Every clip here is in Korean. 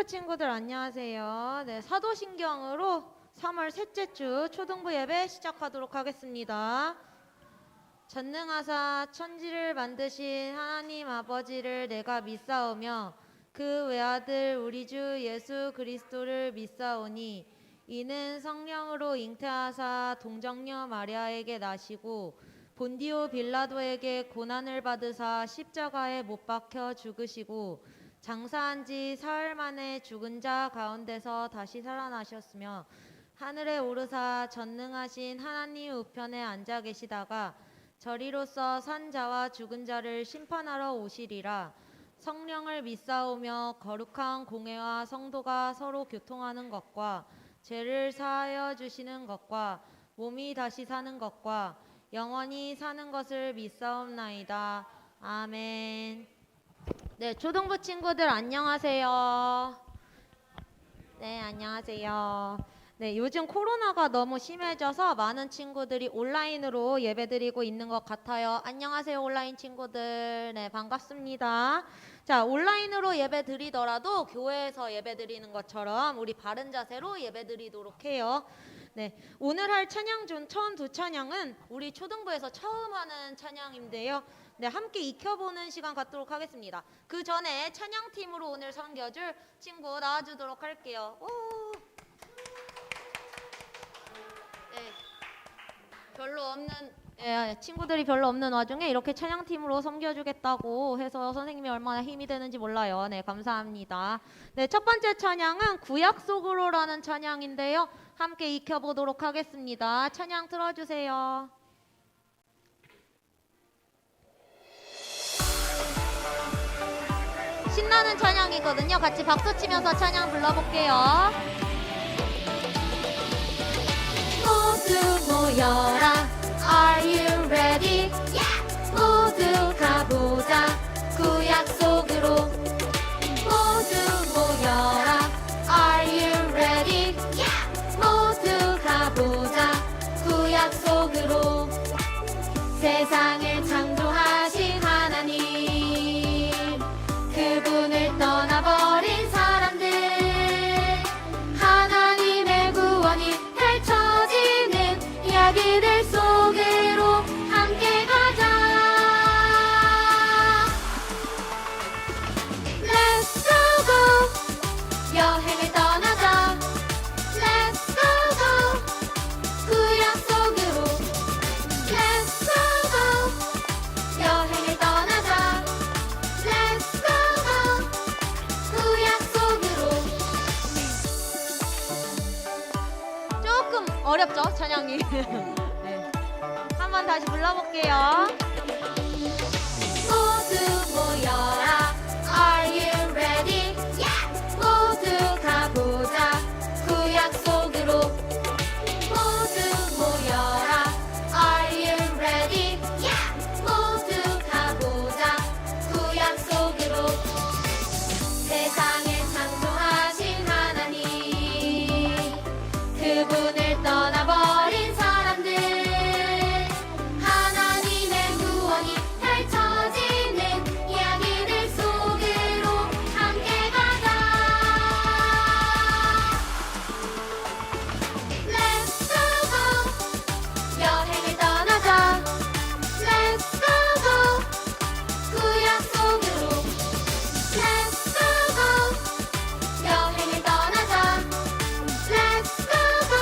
친구들 안녕하세요. 네, 사도신경으로 3월 셋째 주 초등부 예배 시작하도록 하겠습니다. 전능하사 천지를 만드신 하나님 아버지를 내가 믿사오며 그 외아들 우리 주 예수 그리스도를 믿사오니 이는 성령으로 잉태하사 동정녀 마리아에게 나시고 본디오 빌라도에게 고난을 받으사 십자가에 못 박혀 죽으시고 장사한 지 사흘 만에 죽은 자 가운데서 다시 살아나셨으며 하늘에 오르사 전능하신 하나님 우편에 앉아 계시다가 저리로서 산 자와 죽은 자를 심판하러 오시리라. 성령을 믿사오며 거룩한 공회와 성도가 서로 교통하는 것과 죄를 사하여 주시는 것과 몸이 다시 사는 것과 영원히 사는 것을 믿사옵나이다. 아멘. 네, 초등부 친구들 안녕하세요. 네, 안녕하세요. 네, 요즘 코로나가 너무 심해져서 많은 친구들이 온라인으로 예배드리고 있는 것 같아요. 안녕하세요, 온라인 친구들. 네, 반갑습니다. 자, 온라인으로 예배드리더라도 교회에서 예배드리는 것처럼 우리 바른 자세로 예배드리도록 해요. 네, 오늘 할 찬양 중 처음 두 찬양은 우리 초등부에서 처음 하는 찬양인데요. 네, 함께 익혀보는 시간 갖도록 하겠습니다. 그 전에 찬양팀으로 오늘 섬겨줄 친구 나와주도록 할게요. 오. 네, 별로 없는 친구들이 별로 없는 와중에 이렇게 찬양팀으로 섬겨주겠다고 해서 선생님이 얼마나 힘이 되는지 몰라요. 네, 감사합니다. 네, 첫 번째 찬양은 구약 속으로라는 찬양인데요. 함께 익혀보도록 하겠습니다. 찬양 틀어주세요. 신나는 찬양이거든요. 같이 박수 치면서 찬양 불러볼게요. 모두 모여라. Are you ready? 모두 가보자. 구약 속으로. 모두 모여라. Are you ready? 모두 가보자. 구약 속으로. 세상을 창조하신 하나님, 그분을 떠나버린 사람들, 하나님의 구원이 펼쳐지는 이야기들 속으로 함께 가자. Let's go go, 여행을 떠나자. Let's go go, 구약 속으로. Let's go go, 여행을 떠나자. Let's go go, 구약 속으로. 조금 어렵죠, 찬양이? 네. 한번 다시 불러볼게요. 모두 모여라. Are you ready? 모두 가보자. 구약 속으로. 모두 모여라. Are you ready? 모두 가보자. 구약 속으로. 세상을 창조하신 하나님, 그분을 떠나버린 사람들, 하나님의 구원이 펼쳐지는 이야기들 속으로 함께 가자. Let's go go, 여행을 떠나자. Let's go go, 구약 속으로. Let's go go, 여행을 떠나자. Let's go go,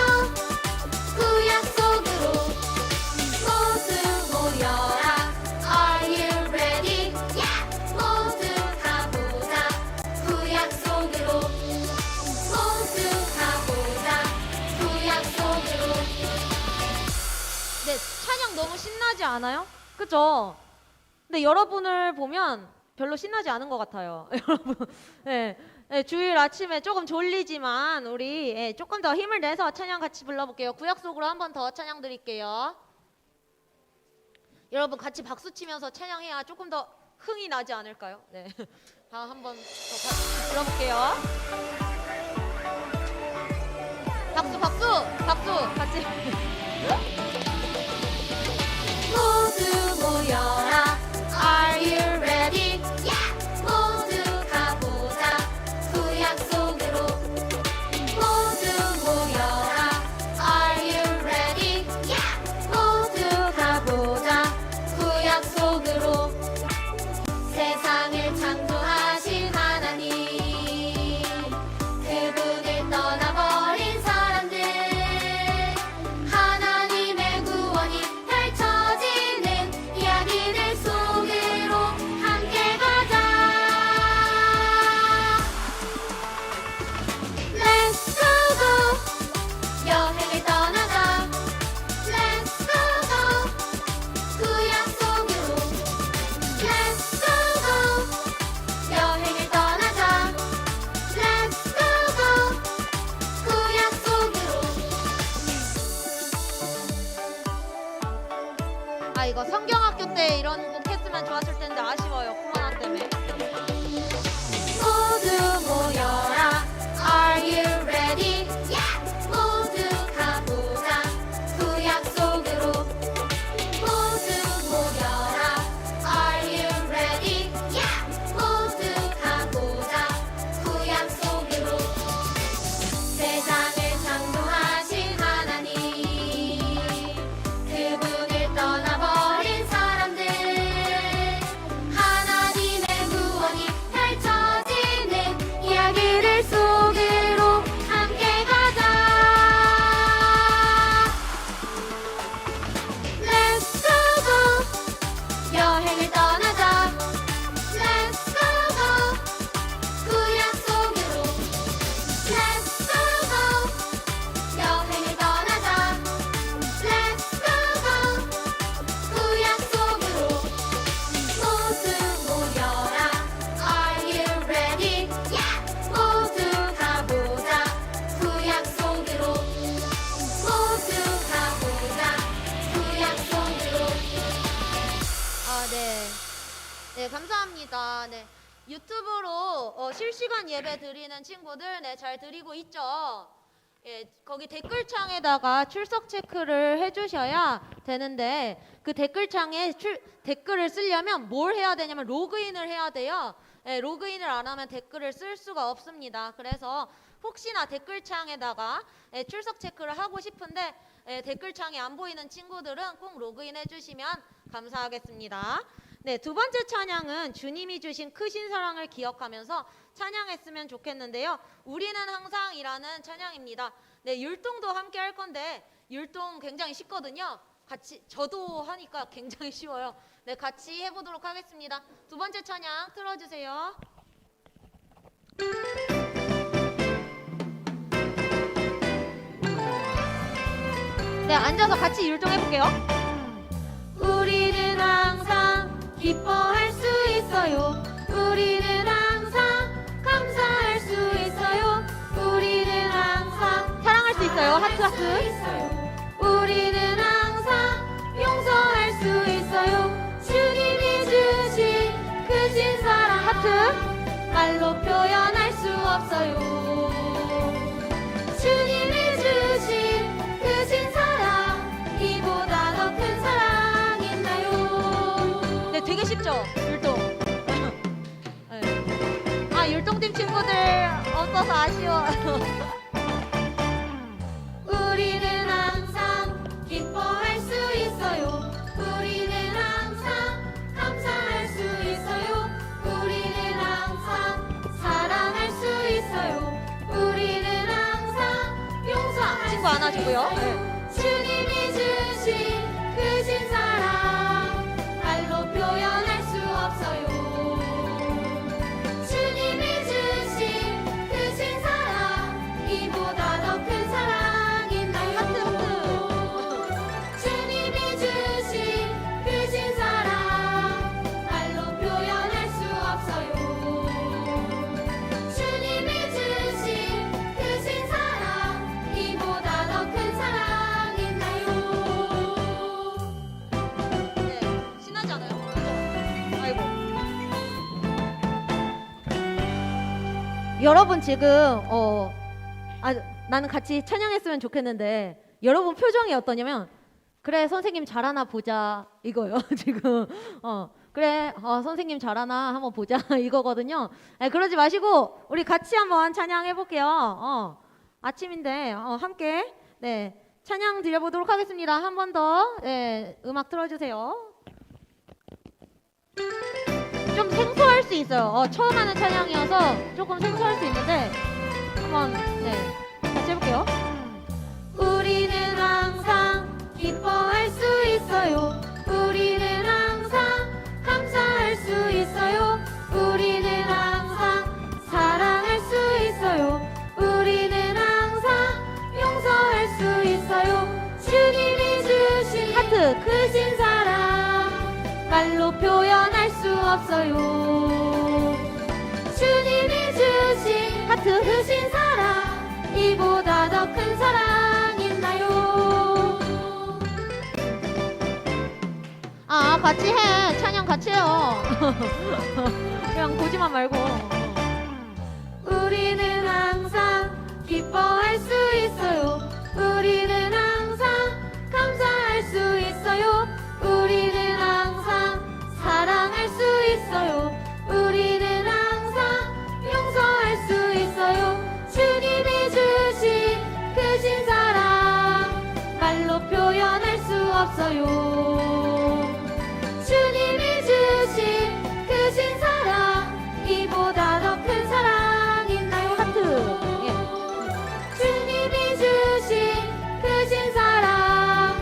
구약 속으로. 모두 모여라. Are you ready? 모두 가보자. 구약 속으로. 모두 가보자. 구약 속으로. 네, 찬양 너무 신나지 않아요? 그죠? 근데 여러분을 보면 별로 신나지 않은 것 같아요. 여러분, 네, 네, 주일 아침에 조금 졸리지만 우리 조금 더 힘을 내서 찬양 같이 불러볼게요. 구약 속으로 한 번 더 찬양 드릴게요. 여러분 같이 박수 치면서 찬양해야 조금 더 흥이 나지 않을까요? 네, 한 번 더 같이 불러볼게요. 박수 박수 박수 같이. 모두 모여라. Are you ready? 모두 가보자. 구약 속 아 이거 성경학교 때 이런 곡 했으면 좋았을 텐데 아쉬워요. 코로나 때문에. 모두 모여라. Are you ready? 모두 가보자. 구약 속으로. 모두 모여라. Are you ready? 모두 가보자. 구약 속으로. 세상을 창조하신 하나님, 그분을 떠나버린 사람들, 하나님의 구원이 펼쳐지는 이야기를 속으로 함께 가자. Let's go go. 여행을 떠나자. Let's go go. 구약 속으로. Let's go go. 여행을 떠나자. Let's go go. 구약 속으로. 모두 모여라. Are you ready? 모두 가보자. 구약 속으로. 모두 가보자. 구약 속으로. 네. 네, 감사합니다. 네. 유튜브로 실시간 예배 드리는 친구들 잘 드리고 있죠. 예, 거기 댓글창에다가 출석 체크를 해주셔야 되는데 그 댓글창에 댓글을 쓰려면 뭘 해야 되냐면 로그인을 해야 돼요. 예, 로그인을 안 하면 댓글을 쓸 수가 없습니다. 그래서 혹시나 댓글창에다가 출석 체크를 하고 싶은데 댓글창이 안 보이는 친구들은 꼭 로그인 해주시면 감사하겠습니다. 네, 두 번째 찬양은 주님이 주신 크신 사랑을 기억하면서 찬양했으면 좋겠는데요. 우리는 항상이라는 찬양입니다. 네, 율동도 함께 할 건데 율동 굉장히 쉽거든요. 같이 저도 하니까 굉장히 쉬워요. 네, 같이 해보도록 하겠습니다. 두 번째 찬양 틀어주세요. 네, 앉아서 같이 율동해볼게요. 우리는 항상 기뻐할 수 있어요. 우리는 항상 감사할 수 있어요. 우리는 항상 사랑할 수 있어요. 하트 하트. 우리는 항상 용서할 수 있어요. 주님이 주신 크신 사랑 하트. 말로 표현할 수 없어요. 주님이 주신 크신 사랑, 이보다 더 큰 사랑 있나요? 네, 되게 쉽죠? 율동. 네. 아, 율동팀 친구들 없어서 아쉬워. 우리는 항상 기뻐할 수 있어요. 우리는 항상 감사할 수 있어요. 우리는 항상 사랑할 수 있어요. 우리는 항상 용서할 친구 안아주고요. 네. 주님이 주신 크신 사랑, 말로 표현할 수 없어요. 주님이 주신 크신 사랑, 이보다 더 큰 사랑 있나요? 하트 하트. 주님이 주신 크신 사랑, 말로 표현할 수 없어요. 주님이 주신 크신 사랑, 이보다 더 큰 사랑 있나요? 네, 신나지 않아요? 아이고. 여러분 지금 나는 같이 찬양했으면 좋겠는데 여러분 표정이 어떠냐면 그래 선생님 잘하나 보자 이거요. 지금 그래 선생님 잘하나 한번 보자 이거거든요. 그러지 마시고 우리 같이 한번 찬양해 볼게요. 아침인데 함께 네 찬양 드려보도록 하겠습니다. 한 번 더 음악 틀어주세요. 좀 생소할 수 있어요. 처음 하는 찬양이어서 조금 생소할 수 있는데 한번 같이 해볼게요. 우리는 항상 기뻐할 수 있어요. 우리는 항상 감사할 수 있어요. 우리는 항상 사랑할 수 있어요. 우리는 항상 용서할 수 있어요. 주님이 주신 하트 크신 사랑, 말로 표현할 수 없어요. 주님이 주신 하트 크신 사랑, 이보다 더 큰 사랑 있나요? 같이 해. 찬양 같이 해요. 그냥 보지만 말고. 우리는 항상 기뻐할 수 있어요. 우리는 항상 감사할 수 있어요. 우리는 항상 사랑할 수 있어요. 우리는 항상 용서할 수 있어요. 주님이 주신 크신 사랑 말로 표현할 수 없어요. 주님이 주신 크신 사랑 이보다 더 큰 사랑 있나요? 하트. 예. 주님이 주신 크신 사랑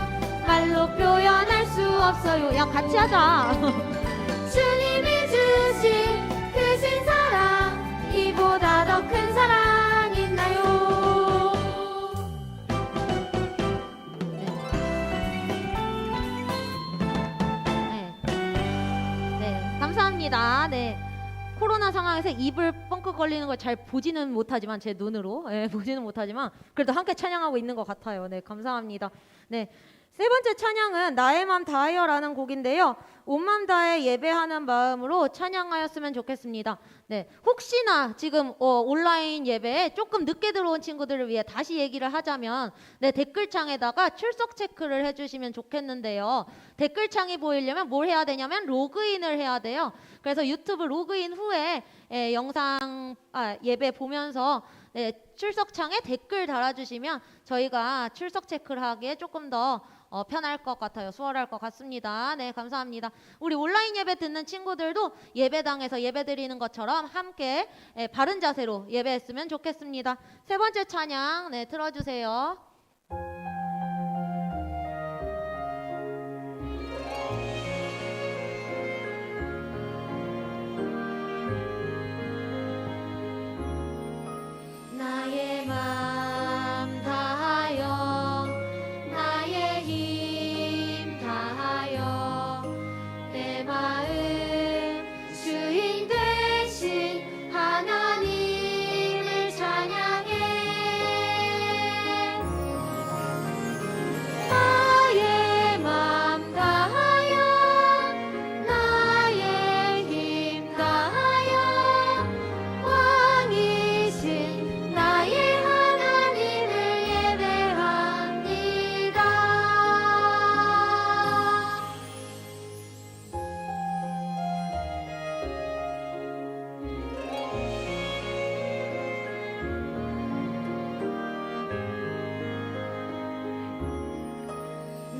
말로 표현할 수 없어요. 야, 같이 하자. 주님이 주신 크신 사랑 이보다 더 큰 사랑 있나요? 네, 감사합니다. 네. 코로나 상황에서 입을 뻥끗 걸리는 걸 잘 보지는 못하지만 제 눈으로 보지는 못하지만 그래도 함께 찬양하고 있는 것 같아요. 네, 감사합니다. 네, 세 번째 찬양은 나의 맘 다하여라는 곡인데요. 온 맘 다해 예배하는 마음으로 찬양하였으면 좋겠습니다. 네, 혹시나 지금 온라인 예배에 조금 늦게 들어온 친구들을 위해 다시 얘기를 하자면 댓글창에다가 출석 체크를 해주시면 좋겠는데요. 댓글창이 보이려면 뭘 해야 되냐면 로그인을 해야 돼요. 그래서 유튜브 로그인 후에 예배 보면서 출석창에 댓글 달아주시면 저희가 출석 체크를 하기에 조금 더 편할 것 같아요. 수월할 것 같습니다. 네, 감사합니다. 우리 온라인 예배 듣는 친구들도 예배당에서 예배 드리는 것처럼 함께 바른 자세로 예배했으면 좋겠습니다. 세 번째 찬양 틀어주세요. 나의 맘 다하여 나의 힘 다하여 내 마음 주인 되신 하나님을 찬양해. 나의 맘 다하여 나의 힘 다하여 왕이신 나의 하나님을 예배합니다.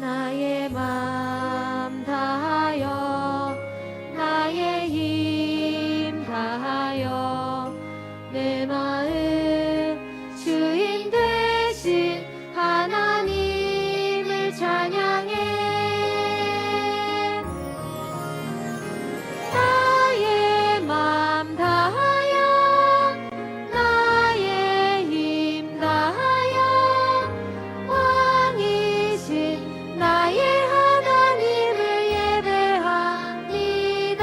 나의 맘 다하여 나의 힘 다하여 내 마음 주인 되신 하나님을 찬양해. 나의 맘 다하여 나의 힘 다하여 왕이신 나의 하나님을 예배합니다.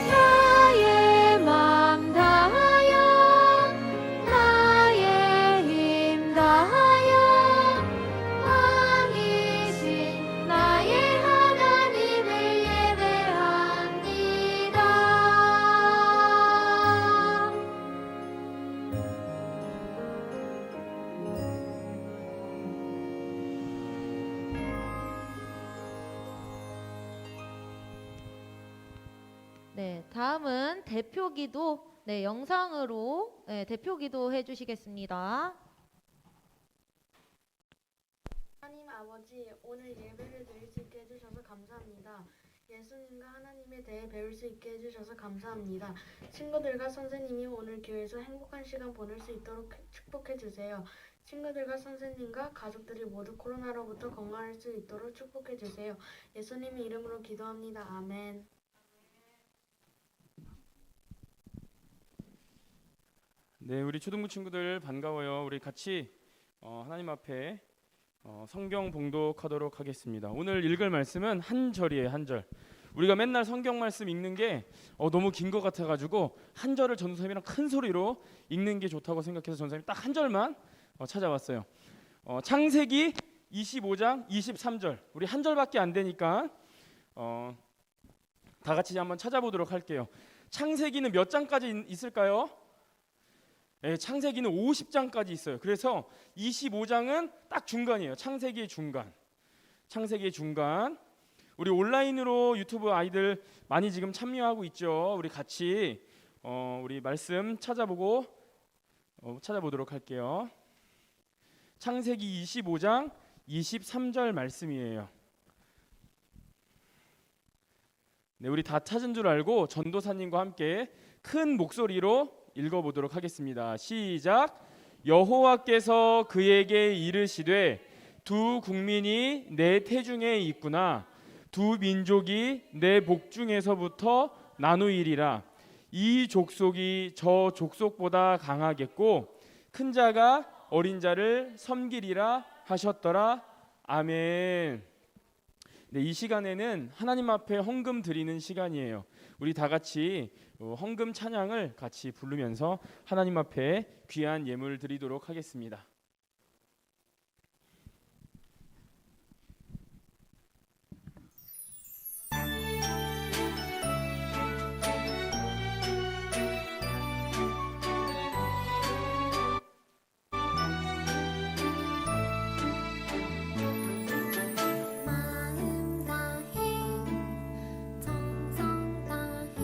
나의 맘 다하여 나의 힘 다하여 왕이신 나의 하나님을 예배합니다. 네, 다음은 대표기도 영상으로 대표기도 해주시겠습니다. 하나님 아버지, 오늘 예배를 드릴 수 있게 해주셔서 감사합니다. 예수님과 하나님에 대해 배울 수 있게 해주셔서 감사합니다. 친구들과 선생님이 오늘 교회에서 행복한 시간 보낼 수 있도록 축복해 주세요. 친구들과 선생님과 가족들이 모두 코로나로부터 건강할 수 있도록 축복해 주세요. 예수님의 이름으로 기도합니다. 아멘. 네, 우리 초등부 친구들 반가워요. 우리 같이 하나님 앞에 성경 봉독하도록 하겠습니다. 오늘 읽을 말씀은 한 절이에요. 한 절. 우리가 맨날 성경 말씀 읽는 게 너무 긴 것 같아가지고 한 절을 전도사님이랑 큰 소리로 읽는 게 좋다고 생각해서 전도사님이 딱 한 절만 찾아왔어요. 창세기 25장 23절. 우리 한 절밖에 안 되니까 다 같이 한번 찾아보도록 할게요. 창세기는 몇 장까지 있을까요? 네, 창세기는 50장까지 있어요. 그래서 25장은 딱 중간이에요. 창세기의 중간. 창세기의 중간. 우리 온라인으로 유튜브 아이들 많이 지금 참여하고 있죠. 우리 같이 우리 말씀 찾아보도록 할게요. 창세기 25장 23절 말씀이에요. 네, 우리 다 찾은 줄 알고 전도사님과 함께 큰 목소리로 읽어보도록 하겠습니다. 시작. 여호와께서 그에게 이르시되 두 국민이 내 태중에 있구나. 두 민족이 내 복중에서부터 나누이리라. 이 족속이 저 족속보다 강하겠고 큰 자가 어린 자를 섬기리라 하셨더라. 아멘. 네, 이 시간에는 하나님 앞에 헌금 드리는 시간이에요. 우리 다 같이 헌금 찬양을 같이 부르면서 하나님 앞에 귀한 예물 드리도록 하겠습니다. 마음 다해 정성 다해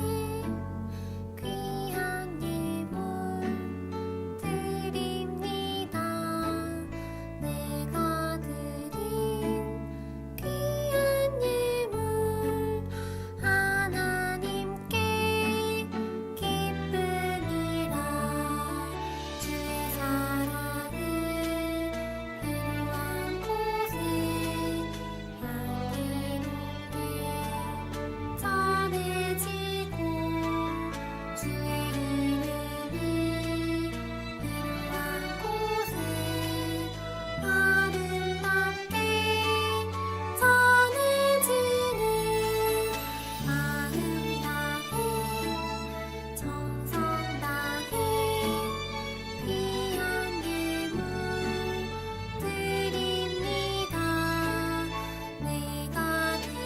귀한 예물 드립니다. 내가 드린 귀한 예물 하나님께 기쁨이라. 주의 사랑을 흐르한 곳에 향기롭게 전해지고 주의 이름이 흐르한 곳에 아름답게 전해지는 마음 다해 정성 다해 귀한 예물 드립니다. 내가 드린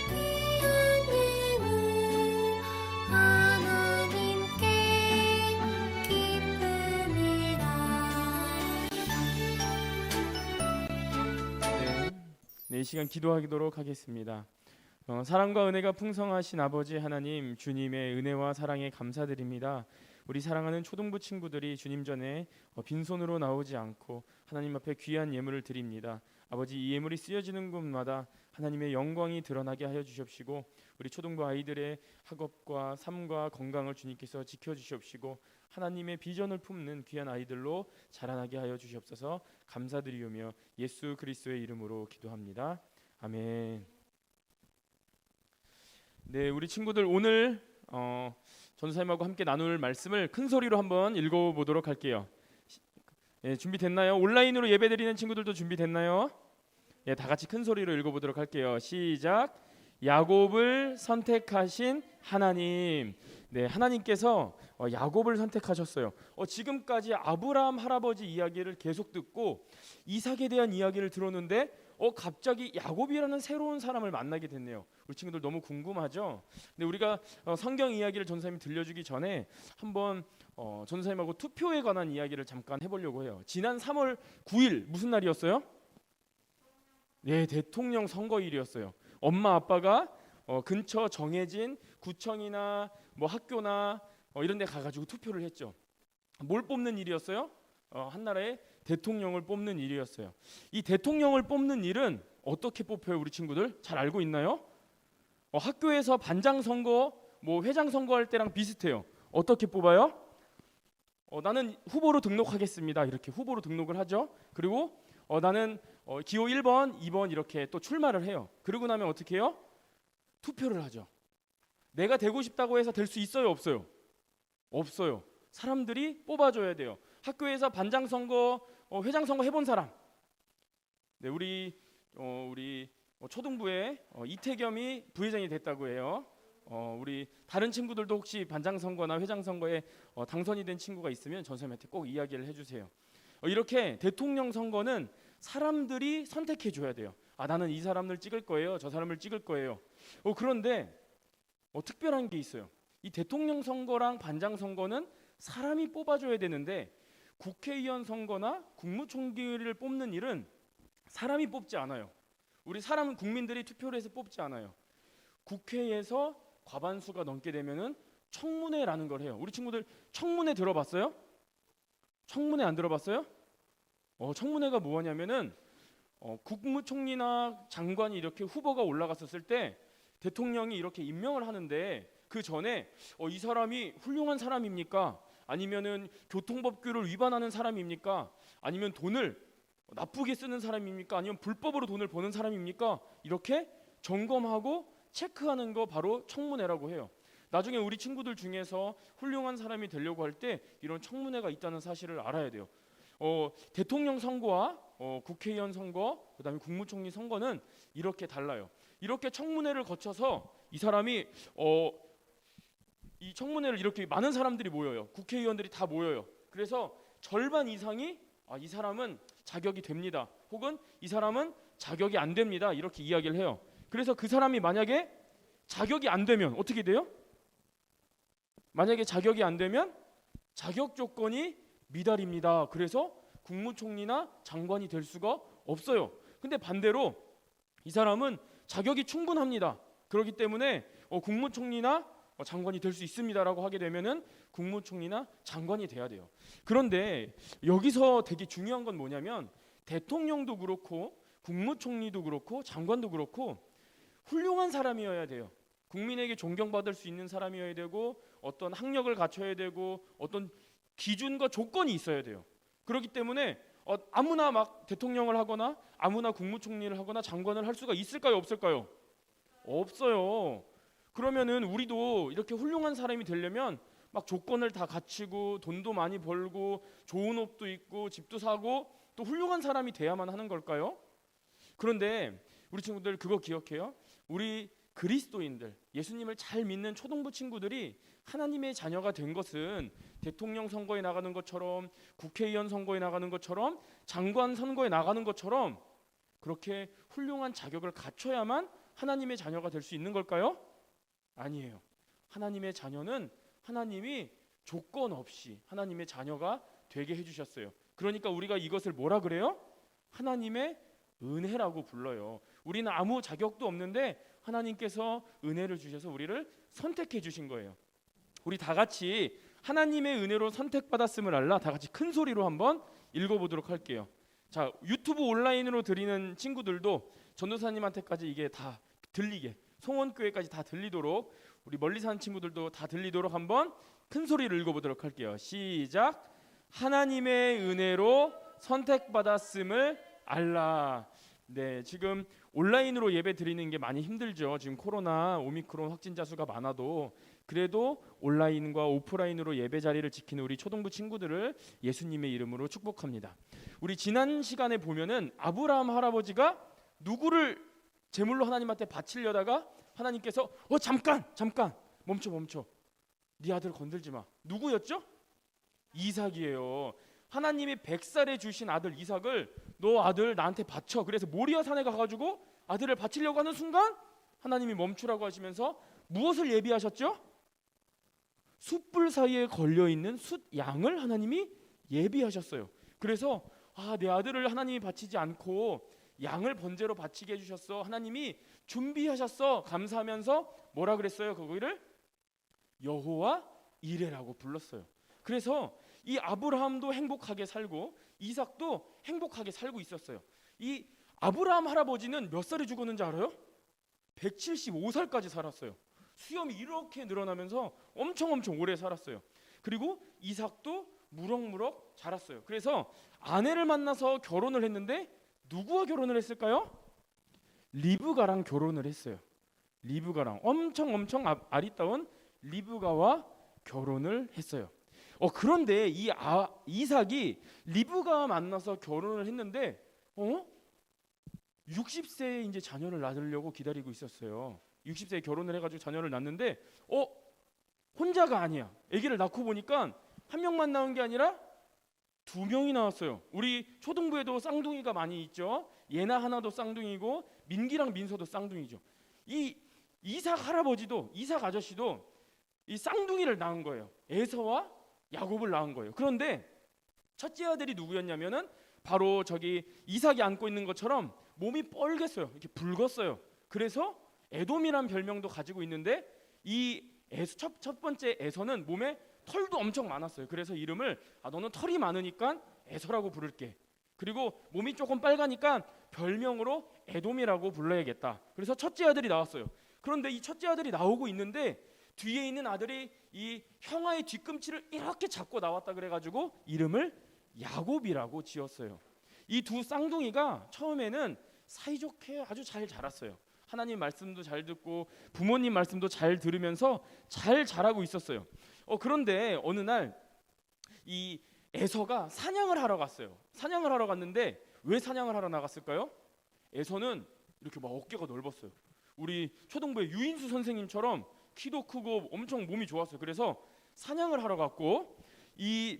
귀한 예물 하나님께 기쁨이라. 네, 이 시간 기도하도록 하겠습니다. 사랑과 은혜가 풍성하신 아버지 하나님, 주님의 은혜와 사랑에 감사드립니다. 우리 사랑하는 초등부 친구들이 주님 전에 빈손으로 나오지 않고 하나님 앞에 귀한 예물을 드립니다. 아버지, 이 예물이 쓰여지는 곳마다 하나님의 영광이 드러나게 하여 주시옵시고 우리 초등부 아이들의 학업과 삶과 건강을 주님께서 지켜주시옵시고 하나님의 비전을 품는 귀한 아이들로 자라나게 하여 주시옵소서. 감사드리오며 예수 그리스도의 이름으로 기도합니다. 아멘. 네, 우리 친구들 오늘 전사님하고 함께 나눌 말씀을 큰 소리로 한번 읽어보도록 할게요. 준비됐나요? 온라인으로 예배드리는 친구들도 준비됐나요? 예, 다 같이 큰 소리로 읽어보도록 할게요. 시작. 야곱을 선택하신 하나님. 네, 하나님께서 야곱을 선택하셨어요. 지금까지 아브라함 할아버지 이야기를 계속 듣고 이삭에 대한 이야기를 들었는데 갑자기 야곱이라는 새로운 사람을 만나게 됐네요. 우리 친구들 너무 궁금하죠? 근데 우리가 성경 이야기를 전사님이 들려주기 전에 한번 전사님하고 투표에 관한 이야기를 잠깐 해보려고 해요. 지난 3월 9일 무슨 날이었어요? 네, 대통령 선거일이었어요. 엄마 아빠가 근처 정해진 구청이나 뭐 학교나 이런 데 가가지고 투표를 했죠. 뭘 뽑는 일이었어요? 한나라의 대통령을 뽑는 일이었어요. 이 대통령을 뽑는 일은 어떻게 뽑혀요, 우리 친구들? 잘 알고 있나요? 학교에서 반장 선거, 뭐 회장 선거할 때랑 비슷해요. 어떻게 뽑아요? 나는 후보로 등록하겠습니다. 이렇게 후보로 등록을 하죠. 그리고 나는 기호 1번, 2번 이렇게 또 출마를 해요. 그러고 나면 어떻게 해요? 투표를 하죠. 내가 되고 싶다고 해서 될 수 있어요, 없어요? 없어요. 사람들이 뽑아줘야 돼요. 학교에서 반장 선거, 회장 선거 해본 사람. 네, 우리 초등부에 이태겸이 부회장이 됐다고 해요. 우리 다른 친구들도 혹시 반장 선거나 회장 선거에 당선이 된 친구가 있으면 전선생님한테 꼭 이야기를 해주세요. 이렇게 대통령 선거는 사람들이 선택해 줘야 돼요. 아, 나는 이 사람을 찍을 거예요. 저 사람을 찍을 거예요. 그런데 특별한 게 있어요. 이 대통령 선거랑 반장 선거는 사람이 뽑아줘야 되는데 국회의원 선거나 국무총리를 뽑는 일은 사람이 뽑지 않아요. 우리 사람은 국민들이 투표를 해서 뽑지 않아요. 국회에서 과반수가 넘게 되면은 청문회라는 걸 해요. 우리 친구들 청문회 들어봤어요? 청문회 안 들어봤어요? 청문회가 뭐냐면은 국무총리나 장관이 이렇게 후보가 올라갔었을 때 대통령이 이렇게 임명을 하는데 그 전에 이 사람이 훌륭한 사람입니까? 아니면은 교통법규를 위반하는 사람입니까? 아니면 돈을 나쁘게 쓰는 사람입니까? 아니면 불법으로 돈을 버는 사람입니까? 이렇게 점검하고 체크하는 거 바로 청문회라고 해요. 나중에 우리 친구들 중에서 훌륭한 사람이 되려고 할 때 이런 청문회가 있다는 사실을 알아야 돼요. 대통령 선거와 국회의원 선거, 그다음에 국무총리 선거는 이렇게 달라요. 이렇게 청문회를 거쳐서 이 사람이 이 청문회를 이렇게 많은 사람들이 모여요. 국회의원들이 다 모여요. 그래서 절반 이상이 이 사람은 자격이 됩니다. 혹은 이 사람은 자격이 안 됩니다. 이렇게 이야기를 해요. 그래서 그 사람이 만약에 자격이 안 되면 어떻게 돼요? 만약에 자격이 안 되면 자격 조건이 미달입니다. 그래서 국무총리나 장관이 될 수가 없어요. 근데 반대로 이 사람은 자격이 충분합니다. 그렇기 때문에 국무총리나 장관이 될 수 있습니다라고 하게 되면은 국무총리나 장관이 돼야 돼요. 그런데 여기서 되게 중요한 건 뭐냐면 대통령도 그렇고 국무총리도 그렇고 장관도 그렇고 훌륭한 사람이어야 돼요. 국민에게 존경받을 수 있는 사람이어야 되고 어떤 학력을 갖춰야 되고 어떤 기준과 조건이 있어야 돼요. 그렇기 때문에 아무나 막 대통령을 하거나 아무나 국무총리를 하거나 장관을 할 수가 있을까요? 없을까요? 없어요. 그러면은 우리도 이렇게 훌륭한 사람이 되려면 막 조건을 다 갖추고 돈도 많이 벌고 좋은 옷도 입고 집도 사고 또 훌륭한 사람이 돼야만 하는 걸까요? 그런데 우리 친구들 그거 기억해요? 우리 그리스도인들, 예수님을 잘 믿는 초등부 친구들이 하나님의 자녀가 된 것은 대통령 선거에 나가는 것처럼 국회의원 선거에 나가는 것처럼 장관 선거에 나가는 것처럼 그렇게 훌륭한 자격을 갖춰야만 하나님의 자녀가 될 수 있는 걸까요? 아니에요. 하나님의 자녀는 하나님이 조건 없이 하나님의 자녀가 되게 해주셨어요. 그러니까 우리가 이것을 뭐라 그래요? 하나님의 은혜라고 불러요. 우리는 아무 자격도 없는데 하나님께서 은혜를 주셔서 우리를 선택해 주신 거예요. 우리 다 같이 하나님의 은혜로 선택받았음을 알라 다 같이 큰 소리로 한번 읽어보도록 할게요. 자, 유튜브 온라인으로 드리는 친구들도 전도사님한테까지 이게 다 들리게 송원교회까지 다 들리도록 우리 멀리 사는 친구들도 다 들리도록 한번 큰 소리를 읽어보도록 할게요. 시작. 하나님의 은혜로 선택받았음을 알라. 네, 지금 온라인으로 예배 드리는 게 많이 힘들죠. 지금 코로나 오미크론 확진자 수가 많아도 그래도 온라인과 오프라인으로 예배 자리를 지키는 우리 초등부 친구들을 예수님의 이름으로 축복합니다. 우리 지난 시간에 보면은 아브라함 할아버지가 누구를 제물로 하나님한테 바치려다가 하나님께서 잠깐 멈춰 네 아들 건들지 마. 누구였죠? 이삭이에요. 하나님이 100살에 주신 아들 이삭을 너 아들 나한테 바쳐. 그래서 모리아 산에 가가지고 아들을 바치려고 하는 순간 하나님이 멈추라고 하시면서 무엇을 예비하셨죠? 숯불 사이에 걸려있는 숫양을 하나님이 예비하셨어요. 그래서 내 아들을 하나님이 바치지 않고 양을 번제로 바치게 해주셨어. 하나님이 준비하셨어. 감사하면서 뭐라 그랬어요? 그거를 여호와 이레라고 불렀어요. 그래서 이 아브라함도 행복하게 살고 이삭도 행복하게 살고 있었어요. 이 아브라함 할아버지는 몇 살에 죽었는지 알아요? 175살까지 살았어요. 수염이 이렇게 늘어나면서 엄청 오래 살았어요. 그리고 이삭도 무럭무럭 자랐어요. 그래서 아내를 만나서 결혼을 했는데 누구와 결혼을 했을까요? 리브가랑 결혼을 했어요. 리브가랑 엄청 아리따운 리브가와 결혼을 했어요. 그런데 이삭이 리브가와 만나서 결혼을 했는데 60세에 이제 자녀를 낳으려고 기다리고 있었어요. 60세에 결혼을 해가지고 자녀를 낳는데 혼자가 아니야. 아기를 낳고 보니까 한 명만 낳은 게 아니라 두 명이 나왔어요. 우리 초등부에도 쌍둥이가 많이 있죠. 예나 하나도 쌍둥이고 민기랑 민서도 쌍둥이죠. 이 이삭 할아버지도 이삭 아저씨도 이 쌍둥이를 낳은 거예요. 에서와 야곱을 낳은 거예요. 그런데 첫째 아들이 누구였냐면은 바로 저기 이삭이 안고 있는 것처럼 몸이 뻘갰어요. 이렇게 붉었어요. 그래서 에돔이란 별명도 가지고 있는데 이 첫 번째 에서는 몸에 털도 엄청 많았어요. 그래서 이름을 너는 털이 많으니까 에서라고 부를게. 그리고 몸이 조금 빨가니까 별명으로 에돔이라고 불러야겠다. 그래서 첫째 아들이 나왔어요. 그런데 이 첫째 아들이 나오고 있는데 뒤에 있는 아들이 이 형아의 뒤꿈치를 이렇게 잡고 나왔다 그래가지고 이름을 야곱이라고 지었어요. 이 두 쌍둥이가 처음에는 사이좋게 아주 잘 자랐어요. 하나님 말씀도 잘 듣고 부모님 말씀도 잘 들으면서 잘 자라고 있었어요. 그런데 어느 날 이 에서가 사냥을 하러 갔어요. 사냥을 하러 갔는데 왜 사냥을 하러 나갔을까요? 에서는 이렇게 막 어깨가 넓었어요. 우리 초등부의 유인수 선생님처럼 키도 크고 엄청 몸이 좋았어요. 그래서 사냥을 하러 갔고 이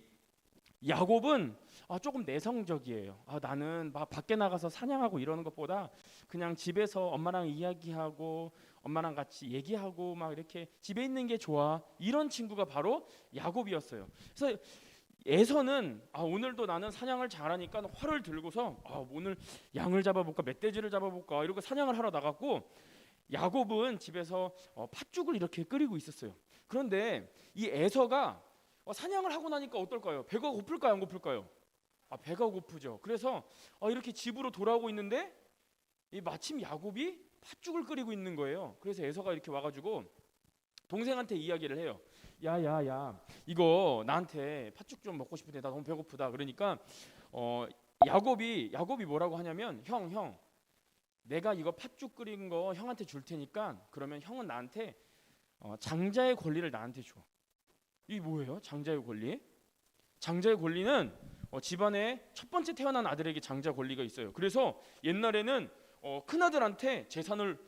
야곱은 조금 내성적이에요. 나는 막 밖에 나가서 사냥하고 이러는 것보다 그냥 집에서 엄마랑 이야기하고 엄마랑 같이 얘기하고 막 이렇게 집에 있는 게 좋아. 이런 친구가 바로 야곱이었어요. 그래서 에서는 오늘도 나는 사냥을 잘하니까 활을 들고서 오늘 양을 잡아볼까 멧돼지를 잡아볼까 이러고 사냥을 하러 나갔고 야곱은 집에서 팥죽을 이렇게 끓이고 있었어요. 그런데 이 에서가 사냥을 하고 나니까 어떨까요? 배가 고플까요? 안 고플까요? 배가 고프죠. 그래서 이렇게 집으로 돌아오고 있는데 마침 야곱이 팥죽을 끓이고 있는 거예요. 그래서 에서가 이렇게 와가지고 동생한테 이야기를 해요. 야야야, 이거 나한테 팥죽 좀 먹고 싶은데 나 너무 배고프다. 그러니까 야곱이 뭐라고 하냐면 형 내가 이거 팥죽 끓인 거 형한테 줄 테니까 그러면 형은 나한테 장자의 권리를 나한테 줘. 이게 뭐예요? 장자의 권리? 장자의 권리는 집안에 첫 번째 태어난 아들에게 장자 권리가 있어요. 그래서 옛날에는 큰아들한테 재산을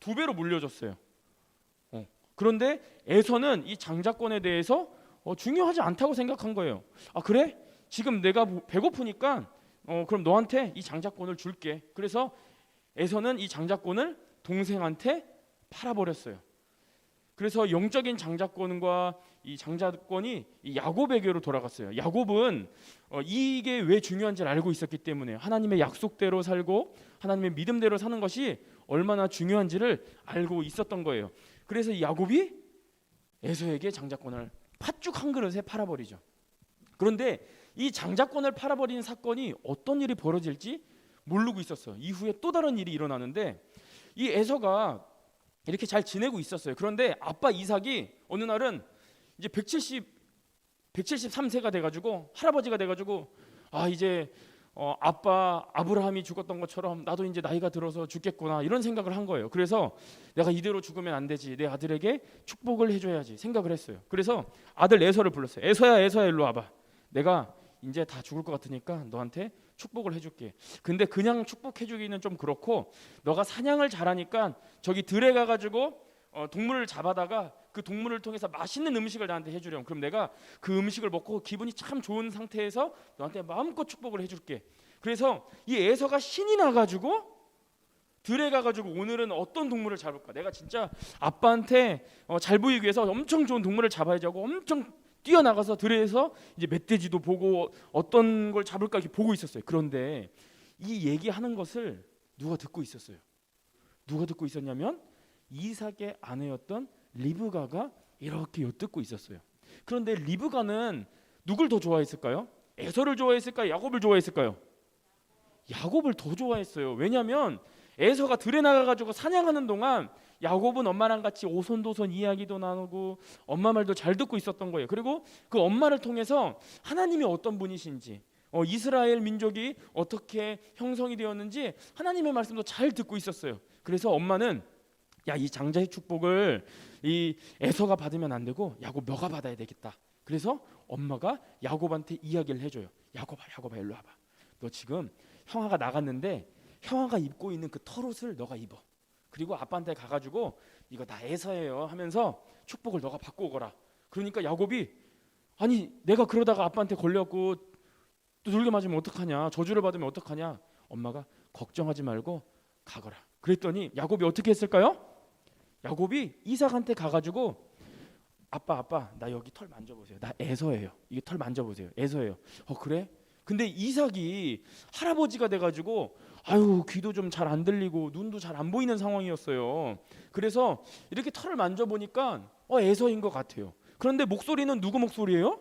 2배로 물려줬어요. 그런데 에서는 이 장자권에 대해서 중요하지 않다고 생각한 거예요. 그래? 지금 내가 배고프니까 그럼 너한테 이 장자권을 줄게. 그래서 에서는 이 장자권을 동생한테 팔아버렸어요. 그래서 영적인 장자권과 이 장자권이 이 야곱에게로 돌아갔어요. 야곱은 이게 왜 중요한지를 알고 있었기 때문에 하나님의 약속대로 살고 하나님의 믿음대로 사는 것이 얼마나 중요한지를 알고 있었던 거예요. 그래서 이 야곱이 에서에게 장자권을 팥죽 한 그릇에 팔아버리죠. 그런데 이 장자권을 팔아버린 사건이 어떤 일이 벌어질지 모르고 있었어요. 이후에 또 다른 일이 일어나는데 이 에서가 이렇게 잘 지내고 있었어요. 그런데 아빠 이삭이 어느 날은 이제 173세가 돼가지고 할아버지가 돼가지고 이제 아빠 아브라함이 죽었던 것처럼 나도 이제 나이가 들어서 죽겠구나 이런 생각을 한 거예요. 그래서 내가 이대로 죽으면 안 되지. 내 아들에게 축복을 해줘야지 생각을 했어요. 그래서 아들 에서를 불렀어요. 에서야 일로 와봐. 내가 이제 다 죽을 것 같으니까 너한테 축복을 해줄게. 근데 그냥 축복해주기는 좀 그렇고 너가 사냥을 잘하니까 저기 들에 가가지고 동물을 잡아다가 그 동물을 통해서 맛있는 음식을 나한테 해주렴. 그럼 내가 그 음식을 먹고 기분이 참 좋은 상태에서 너한테 마음껏 축복을 해줄게. 그래서 이 에서가 신이 나가지고 들에 가가지고 오늘은 어떤 동물을 잡을까? 내가 진짜 아빠한테 잘 보이기 위해서 엄청 좋은 동물을 잡아야지 하고 엄청 뛰어나가서 들에서 이제 멧돼지도 보고 어떤 걸 잡을까 이렇게 보고 있었어요. 그런데 이 얘기하는 것을 누가 듣고 있었어요? 누가 듣고 있었냐면 이삭의 아내였던 리브가가 이렇게 엿듣고 있었어요. 그런데 리브가는 누굴 더 좋아했을까요? 에서를 좋아했을까요? 야곱을 좋아했을까요? 야곱을 더 좋아했어요. 왜냐하면 에서가 들에 나가가지고 사냥하는 동안 야곱은 엄마랑 같이 오손도손 이야기도 나누고 엄마 말도 잘 듣고 있었던 거예요. 그리고 그 엄마를 통해서 하나님이 어떤 분이신지 이스라엘 민족이 어떻게 형성이 되었는지 하나님의 말씀도 잘 듣고 있었어요. 그래서 엄마는 이 장자의 축복을 이 에서가 받으면 안 되고 야곱 너가 받아야 되겠다. 그래서 엄마가 야곱한테 이야기를 해줘요. 야곱아 일로 와봐. 너 지금 형아가 나갔는데 형아가 입고 있는 그 털옷을 너가 입어. 그리고 아빠한테 가가지고 이거 나 에서예요 하면서 축복을 너가 받고 오거라. 그러니까 야곱이 아니 내가 그러다가 아빠한테 걸려갖고 두들겨 맞으면 어떡하냐, 저주를 받으면 어떡하냐. 엄마가 걱정하지 말고 가거라. 그랬더니 야곱이 어떻게 했을까요? 야곱이 이삭한테 가가지고 아빠 나 여기 털 만져보세요. 나 에서예요. 이게 털 만져보세요. 에서예요. 그래? 근데 이삭이 할아버지가 돼가지고 아유 귀도 좀 잘 안 들리고 눈도 잘 안 보이는 상황이었어요. 그래서 이렇게 털을 만져보니까 에서인 것 같아요. 그런데 목소리는 누구 목소리예요?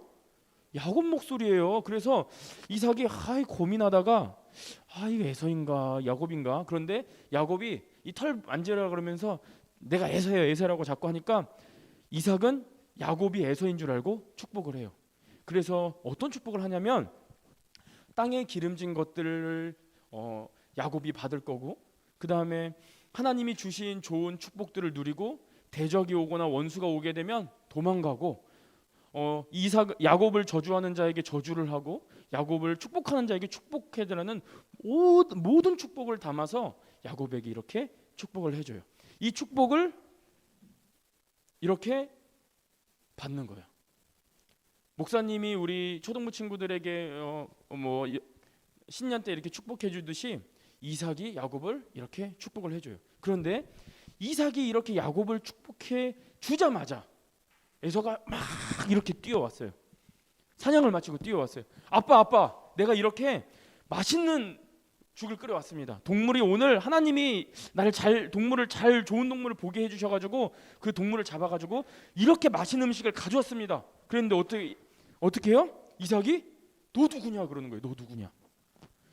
야곱 목소리예요. 그래서 이삭이 고민하다가 이거 에서인가 야곱인가. 그런데 야곱이 이 털 만지라 그러면서 내가 에서라고 자꾸 하니까 이삭은 야곱이 에서인 줄 알고 축복을 해요. 그래서 어떤 축복을 하냐면 땅에 기름진 것들을 야곱이 받을 거고, 그 다음에 하나님이 주신 좋은 축복들을 누리고, 대적이 오거나 원수가 오게 되면 도망가고, 야곱을 저주하는 자에게 저주를 하고, 야곱을 축복하는 자에게 축복해달라는 모든 축복을 담아서 야곱에게 이렇게 축복을 해줘요. 이 축복을 이렇게 받는 거예요. 목사님이 우리 초등부 친구들에게 신년 때 이렇게 축복해 주듯이 이삭이 야곱을 이렇게 축복을 해줘요. 그런데 이삭이 이렇게 야곱을 축복해 주자마자 에서가 막 이렇게 뛰어왔어요. 사냥을 마치고 뛰어왔어요. 아빠 내가 이렇게 맛있는 죽을 끓여왔습니다. 동물이 오늘 하나님이 나를 동물을 좋은 동물을 보게 해주셔가지고 그 동물을 잡아가지고 이렇게 맛있는 음식을 가져왔습니다. 그랬는데 어떻게 해요? 이삭이 너 누구냐 그러는 거예요. 너 누구냐?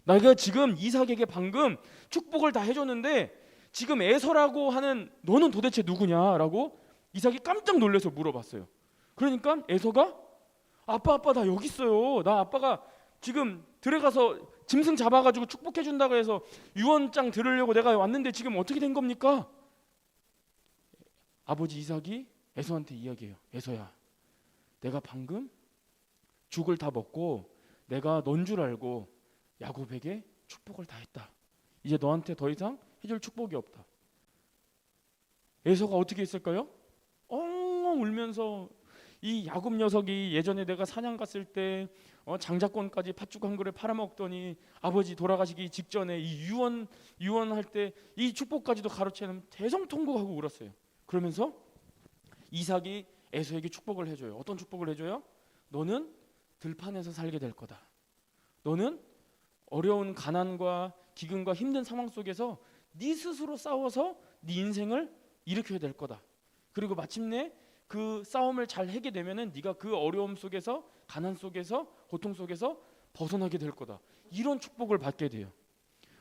내가 지금 이삭에게 방금 축복을 다 해줬는데 지금 에서라고 하는 너는 도대체 누구냐라고 이삭이 깜짝 놀라서 물어봤어요. 그러니까 에서가 아빠 나 여기 있어요. 나 아빠가 지금 들어가서 짐승 잡아가지고 축복해 준다고 해서 유언장 들으려고 내가 왔는데 지금 어떻게 된 겁니까? 아버지 이삭이 에서한테 이야기해요. 에서야, 내가 방금 죽을 다 먹고 내가 넌 줄 알고 야곱에게 축복을 다 했다. 이제 너한테 더 이상 해줄 축복이 없다. 에서가 어떻게 했을까요? 엉엉 울면서 이 야곱 녀석이 예전에 내가 사냥 갔을 때 장자권까지 팥죽 한 그릇 팔아먹더니 아버지 돌아가시기 직전에 이 유언할 때 이 축복까지도 가로채는 대성통곡하고 울었어요. 그러면서 이삭이 에서에게 축복을 해줘요. 어떤 축복을 해줘요? 너는 들판에서 살게 될 거다. 너는 어려운 가난과 기근과 힘든 상황 속에서 네 스스로 싸워서 네 인생을 일으켜야 될 거다. 그리고 마침내 그 싸움을 잘 하게 되면은 네가 그 어려움 속에서 가난 속에서 고통 속에서 벗어나게 될 거다. 이런 축복을 받게 돼요.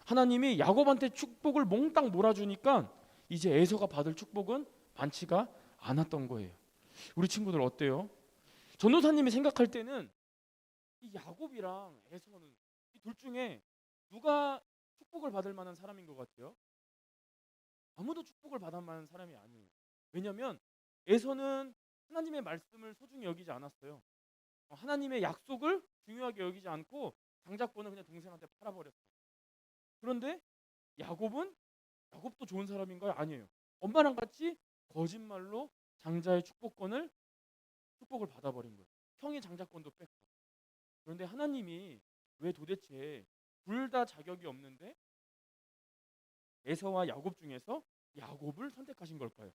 하나님이 야곱한테 축복을 몽땅 몰아주니까 이제 에서가 받을 축복은 많지가 않았던 거예요. 우리 친구들 어때요? 전도사님이 생각할 때는 이 야곱이랑 에서는 이 둘 중에 누가 축복을 받을 만한 사람인 것 같아요? 아무도 축복을 받을 만한 사람이 아니에요. 왜냐하면 에서는 하나님의 말씀을 소중히 여기지 않았어요. 하나님의 약속을 중요하게 여기지 않고 장자권을 그냥 동생한테 팔아버렸어요. 그런데 야곱도 좋은 사람인가요? 아니에요. 엄마랑 같이 거짓말로 장자의 축복을 받아버린 거예요. 형의 장자권도 뺐고. 그런데 하나님이 왜 도대체 둘 다 자격이 없는데 에서와 야곱 중에서 야곱을 선택하신 걸까요?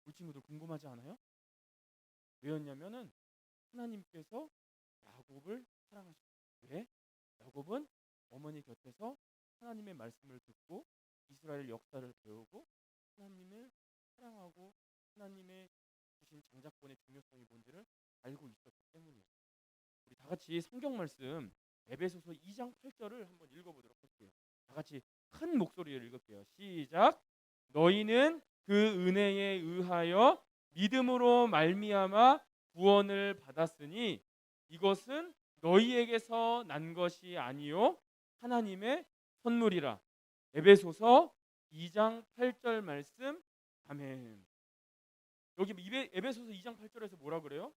우리 친구들 궁금하지 않아요? 왜였냐면은 하나님께서 야곱을 사랑하셨어요. 왜? 야곱은 어머니 곁에서 하나님의 말씀을 듣고 이스라엘 역사를 배우고 하나님을 사랑하고 하나님의 주신 장자권의 중요성이 뭔지를 알고 있었기 때문이에요. 우리 다 같이 성경 말씀 에베소서 2장 8절을 한번 읽어보도록 할게요. 다 같이 큰 목소리로 읽을게요. 시작. 너희는 그 은혜에 의하여 믿음으로 말미암아 구원을 받았으니 이것은 너희에게서 난 것이 아니요 하나님의 선물이라. 에베소서 2장 8절 말씀. 아멘. 여기 에베소서 2장 8절에서 뭐라 그래요?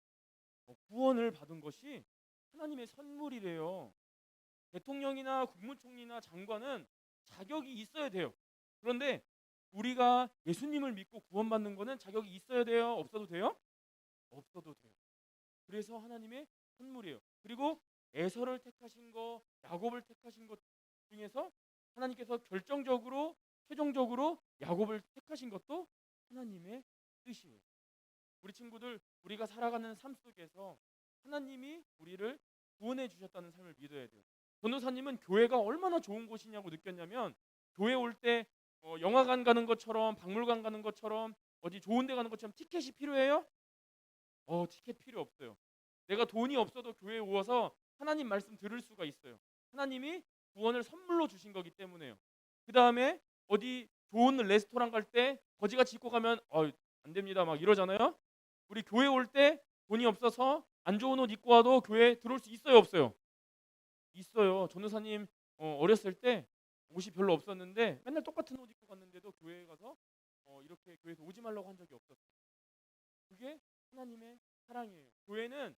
구원을 받은 것이 하나님의 선물이래요. 대통령이나 국무총리나 장관은 자격이 있어야 돼요. 그런데 우리가 예수님을 믿고 구원받는 것은 자격이 있어야 돼요? 없어도 돼요? 없어도 돼요. 그래서 하나님의 선물이에요. 그리고 에서를 택하신 거, 야곱을 택하신 것 중에서 하나님께서 결정적으로 최종적으로 야곱을 택하신 것도 하나님의 뜻이에요. 우리 친구들, 우리가 살아가는 삶 속에서 하나님이 우리를 구원해 주셨다는 삶을 믿어야 돼요. 전도사님은 교회가 얼마나 좋은 곳이냐고 느꼈냐면, 교회 올 때 영화관 가는 것처럼, 박물관 가는 것처럼, 어디 좋은 데 가는 것처럼 티켓이 필요해요? 티켓 필요 없어요. 내가 돈이 없어도 교회에 오어서 하나님 말씀 들을 수가 있어요. 하나님이 구원을 선물로 주신 거기 때문에요. 그 다음에 어디 좋은 레스토랑 갈 때 거지같이 입고 가면 안 됩니다 막 이러잖아요. 우리 교회 올 때 돈이 없어서 안 좋은 옷 입고 와도 교회에 들어올 수 있어요, 없어요? 있어요. 전도사님 어렸을 때 옷이 별로 없었는데 맨날 똑같은 옷 입고 갔는데도 교회에 가서 이렇게 교회에서 오지 말라고 한 적이 없었어요. 그게 하나님의 사랑이에요. 교회는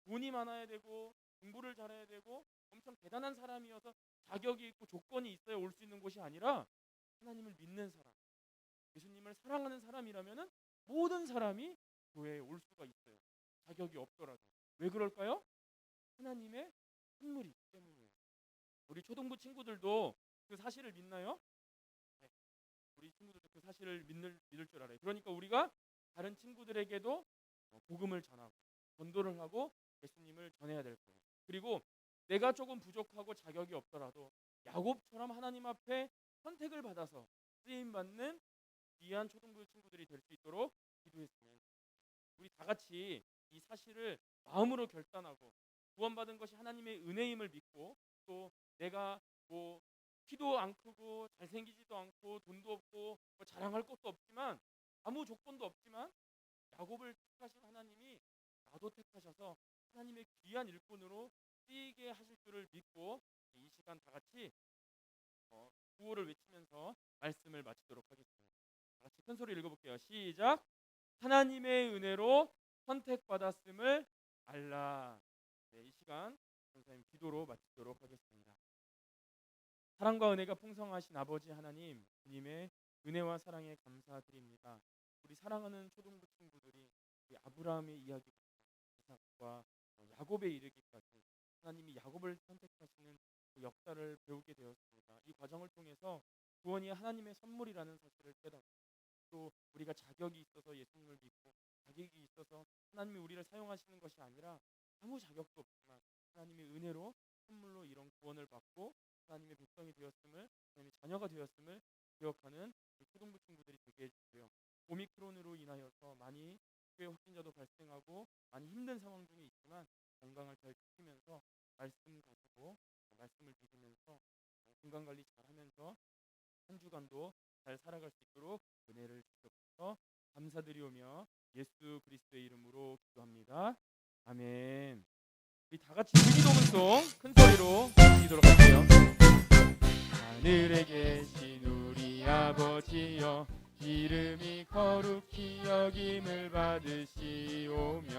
돈이 많아야 되고 공부를 잘해야 되고 엄청 대단한 사람이어서 자격이 있고 조건이 있어야 올 수 있는 곳이 아니라, 하나님을 믿는 사람, 예수님을 사랑하는 사람이라면은 모든 사람이 교회에 올 수가 있어요. 자격이 없더라도. 왜 그럴까요? 하나님의 선물이기 때문이에요. 우리 초등부 친구들도 그 사실을 믿나요? 네. 우리 친구들도 그 사실을 믿을 줄 알아요. 그러니까 우리가 다른 친구들에게도 복음을 전하고 전도를 하고 예수님을 전해야 될 거예요. 그리고 내가 조금 부족하고 자격이 없더라도 야곱처럼 하나님 앞에 선택을 받아서 쓰임 받는 귀한 초등부 친구들이 될 수 있도록 기도했으면 좋겠습니다. 우리 다 같이 이 사실을 마음으로 결단하고, 구원받은 것이 하나님의 은혜임을 믿고, 또 내가 키도 안 크고 잘생기지도 않고 돈도 없고 자랑할 것도 없지만, 아무 조건도 없지만 야곱을 택하신 하나님이 나도 택하셔서 하나님의 귀한 일꾼으로 쓰이게 하실 줄을 믿고, 이 시간 다 같이 구호를 외치면서 말씀을 마치도록 하겠습니다. 다 같이 큰 소리 읽어볼게요. 시작. 하나님의 은혜로 선택받았음을 알라. 네, 이 시간 선생님 기도로 마치도록 하겠습니다. 사랑과 은혜가 풍성하신 아버지 하나님, 주님의 은혜와 사랑에 감사드립니다. 우리 사랑하는 초등부 친구들이 우리 아브라함의 이야기부터 이삭과 야곱에 이르기까지 하나님이 야곱을 선택하시는 그 역사를 배우게 되었습니다. 이 과정을 통해서 구원이 하나님의 선물이라는 사실을 깨닫고, 또 우리가 자격이 있어서 예수님을 믿고 자격이 있어서 하나님이 우리를 사용하시는 것이 아니라 아무 자격도 없지만 하나님의 은혜로 선물로 이런 구원을 받고 하나님의 백성이 되었음을, 하나님의 자녀가 되었음을 기억하는 초등부 친구들이 되게 해주세요. 오미크론으로 인하여서 많이 교회 확진자도 발생하고 많이 힘든 상황 중에 있지만 건강을 잘 지키면서 말씀 가지고 말씀을 믿으면서 건강관리 잘하면서 한 주간도 잘 살아갈 수 있도록 은혜를 주셔서 감사드리오며 예수 그리스도의 이름으로 기도합니다. 아멘. 우리 다 같이 주기도문송 큰 소리로 드리도록 할게요. 하늘에 계신 우리 아버지여, 이름이 거룩히 여김을 받으시오며,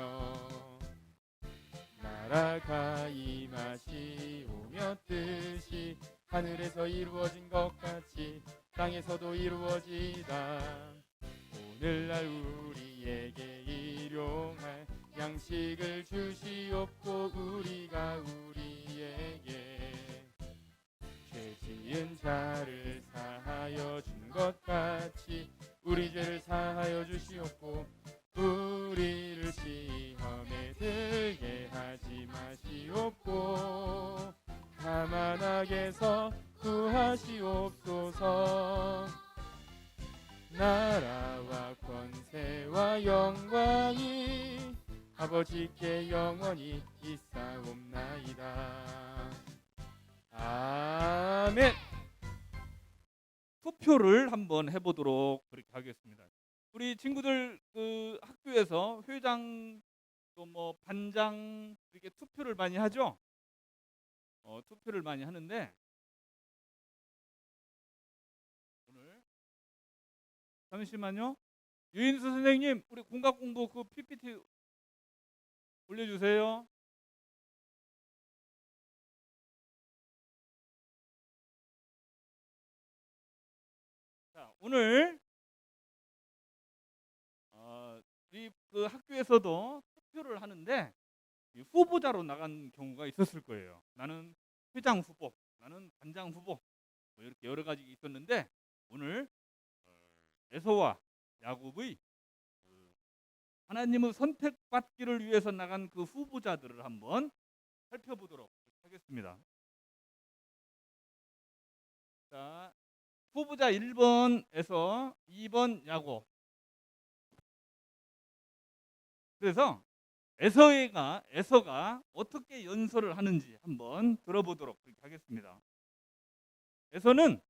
나라가 임하시오며, 뜻이 하늘에서 이루어진 것 같이 땅에서도 이루어지이다. 오늘날 우리에게 일용할 양식을 주시옵고, 우리가 우리에게 죄 지은 자를 사하여 준 것 같이 우리 죄를 사하여 주시옵고, 우리를 시험에 들게 하지 마시옵고, 다만 악에서 구하시옵소서. 나라와 권세와 영광이 아버지께 영원히 있사옵나이다. 아멘. 투표를 한번 해보도록 그렇게 하겠습니다. 우리 친구들 그 학교에서 회장 또 뭐 반장 이렇게 투표를 많이 하죠. 투표를 많이 하는데, 오늘 잠시만요. 유인수 선생님, 우리 공학 공부 그 PPT 올려주세요. 자, 오늘 우리 그 학교에서도 투표를 하는데, 이 후보자로 나간 경우가 있었을 거예요. 나는 회장 후보, 나는 반장 후보, 뭐 이렇게 여러 가지 있었는데 오늘 에서와 야곱의 하나님의 선택받기를 위해서 나간 그 후보자들을 한번 살펴보도록 하겠습니다. 자, 후보자 1번에서 2번 야곱. 그래서 에서가 어떻게 연설을 하는지 한번 들어보도록 하겠습니다. 에서는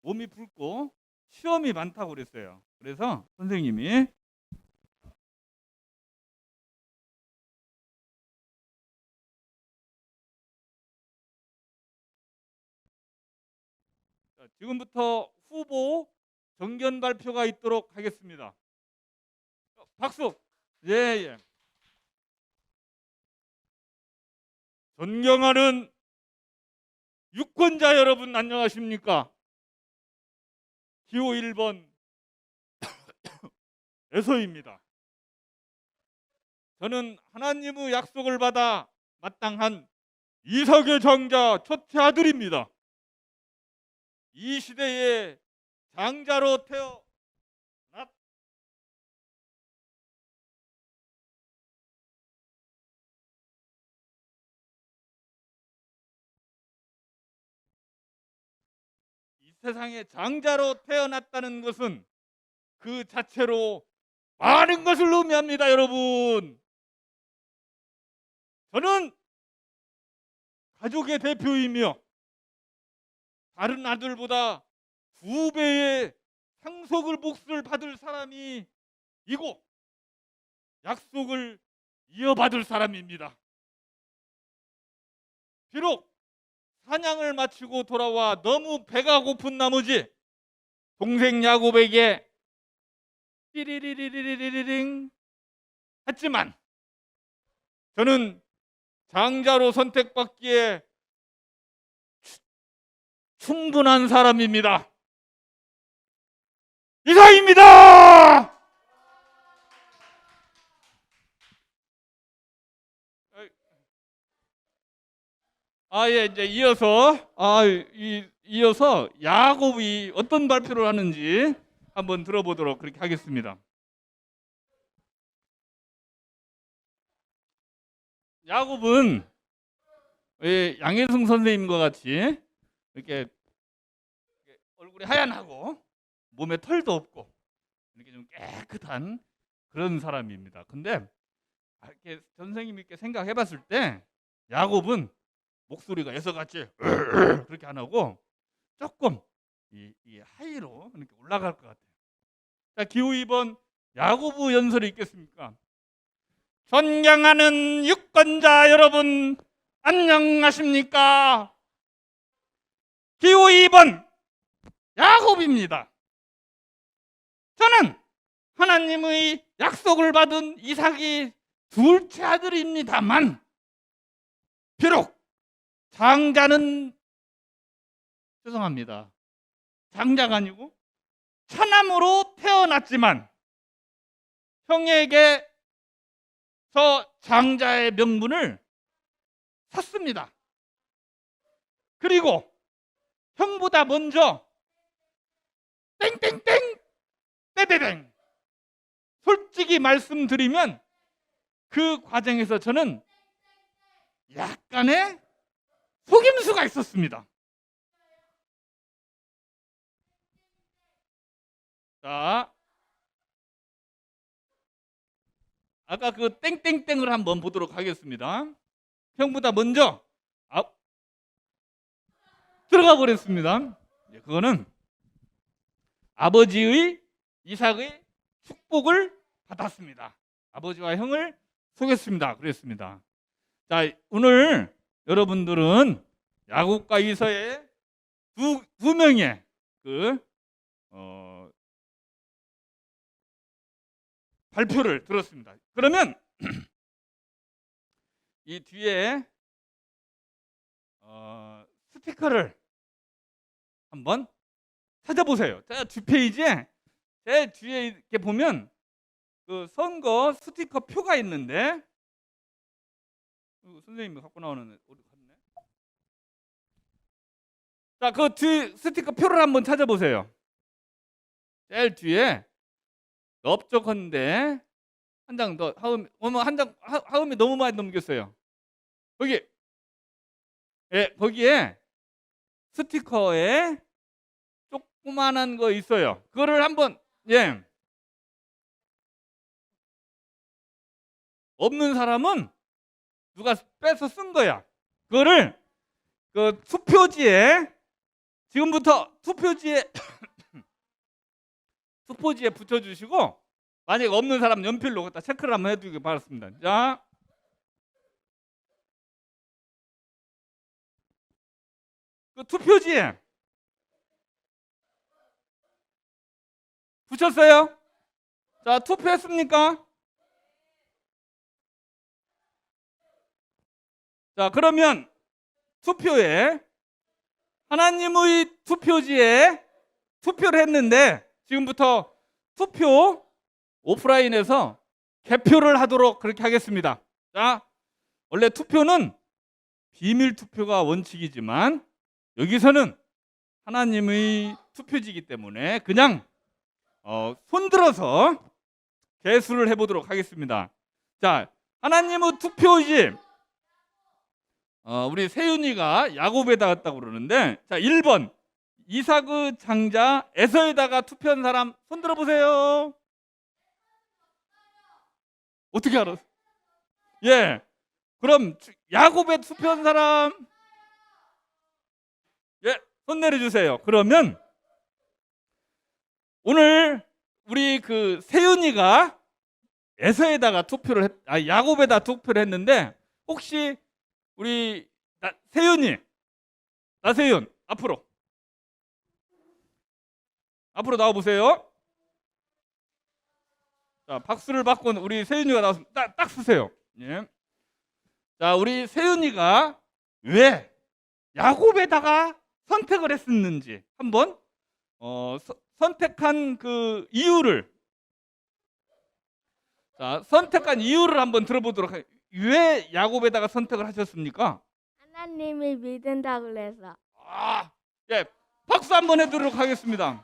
몸이 붉고 시험이 많다고 그랬어요. 그래서 선생님이 지금부터 후보 정견 발표가 있도록 하겠습니다. 박수. 예. 존경하는 유권자 여러분 안녕하십니까? 기호 1번 에서입니다. 저는 하나님의 약속을 받아 마땅한 이삭의 장자 첫째 아들입니다. 이 시대에 장자로 태어났 이 세상에 장자로 태어났다는 것은 그 자체로 많은 것을 의미합니다, 여러분. 저는 가족의 대표이며 다른 아들보다 2배의 상속을 몫을 받을 사람이 이고 약속을 이어받을 사람입니다. 비록 사냥을 마치고 돌아와 너무 배가 고픈 나머지 동생 야곱에게 띠리리리리리링 했지만 저는 장자로 선택받기에 충분한 사람입니다. 이상입니다. 예, 이제 이어서 야곱이 어떤 발표를 하는지 한번 들어보도록 그렇게 하겠습니다. 야곱은 양혜승 선생님과 같이 이렇게 얼굴이 하얀하고 몸에 털도 없고 이렇게 좀 깨끗한 그런 사람입니다. 근데 이렇게 선생님이 이렇게 생각해봤을 때 야곱은 목소리가 에서같이 그렇게 안 하고 조금 이 하이로 이렇게 올라갈 것 같아요. 자, 기호 2번 야고보 연설이 있겠습니까? 존경하는 유권자 여러분 안녕하십니까? 기호 2번 야곱입니다. 저는 하나님의 약속을 받은 이삭이 둘째 아들입니다만 비록 장자는 죄송합니다. 장자가 아니고 차남으로 태어났지만 형에게 저 장자의 명분을 샀습니다. 그리고 형보다 먼저 땡땡땡 떼떼땡 솔직히 말씀드리면 그 과정에서 저는 약간의 속임수가 있었습니다. 자, 아까 그 땡땡땡을 한번 보도록 하겠습니다. 형보다 먼저 들어가 버렸습니다. 그거는 아버지의 이삭의 축복을 받았습니다. 아버지와 형을 속였습니다. 그랬습니다. 자, 오늘 여러분들은 야곱과 이서의 두 명의 발표를 들었습니다. 그러면 이 뒤에 스티커를 한번 찾아보세요. 자, 뒷페이지에 제 뒤에 이렇게 보면 그 선거 스티커 표가 있는데 선생님이 갖고 나오는 어디 갔네? 자, 그 뒤 스티커 표를 한번 찾아보세요. 제일 뒤에 넓적한데 한 장 더 하음, 어머 한장 하음이 너무 많이 넘겼어요. 거기, 예, 거기에 스티커에 조그만한 거 있어요. 그거를 한번, 예, 없는 사람은 누가 빼서 쓴 거야. 그거를 그 투표지에 지금부터 투표지에 투표지에 붙여주시고, 만약 없는 사람 연필로 갖다 체크를 한번 해두기 바랍니다. 자, 그 투표지에 붙였어요? 자, 투표했습니까? 자, 그러면 투표에 하나님의 투표지에 투표를 했는데 지금부터 투표 오프라인에서 개표를 하도록 그렇게 하겠습니다. 자, 원래 투표는 비밀 투표가 원칙이지만 여기서는 하나님의 투표지이기 때문에 그냥 손들어서 개수를 해보도록 하겠습니다. 자, 하나님의 투표지, 우리 세윤이가 야곱에다 갔다고 그러는데, 자, 1번 이삭의 장자 에서에다가 투표한 사람 손 들어보세요. 어떻게 알았어? 예, 그럼 야곱에 투표한 사람, 예, 손 내려주세요. 그러면 오늘 우리 그 세윤이가 에서에다가 투표를 야곱에다 투표를 했는데, 혹시 우리 세윤이, 나세윤 앞으로 나와 보세요. 자, 박수를 받고 우리 세윤이가 나왔으면 딱 쓰세요. 예. 자, 우리 세윤이가 왜 야곱에다가 선택을 했었는지 한번 선택한 그 이유를, 자, 선택한 이유를 한번 들어보도록 하겠습니다. 왜 야곱에다가 선택을 하셨습니까? 하나님을 믿는다 그래서. 예, 박수 한번 해드리도록 하겠습니다.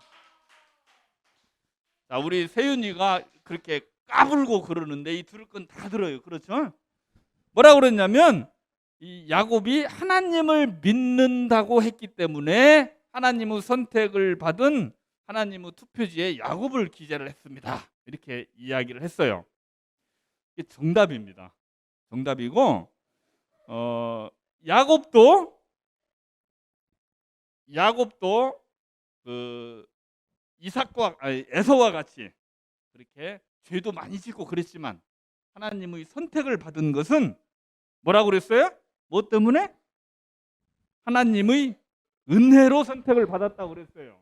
자, 우리 세윤이가 그렇게 까불고 그러는데 이 들을 건 다 들어요. 그렇죠? 뭐라 그랬냐면, 이 야곱이 하나님을 믿는다고 했기 때문에 하나님의 선택을 받은 하나님의 투표지에 야곱을 기재를 했습니다. 이렇게 이야기를 했어요. 이게 정답입니다. 정답이고, 야곱도 그 에서와 같이 그렇게 죄도 많이 짓고 그랬지만 하나님의 선택을 받은 것은 뭐라고 그랬어요? 뭐 때문에? 하나님의 은혜로 선택을 받았다고 그랬어요.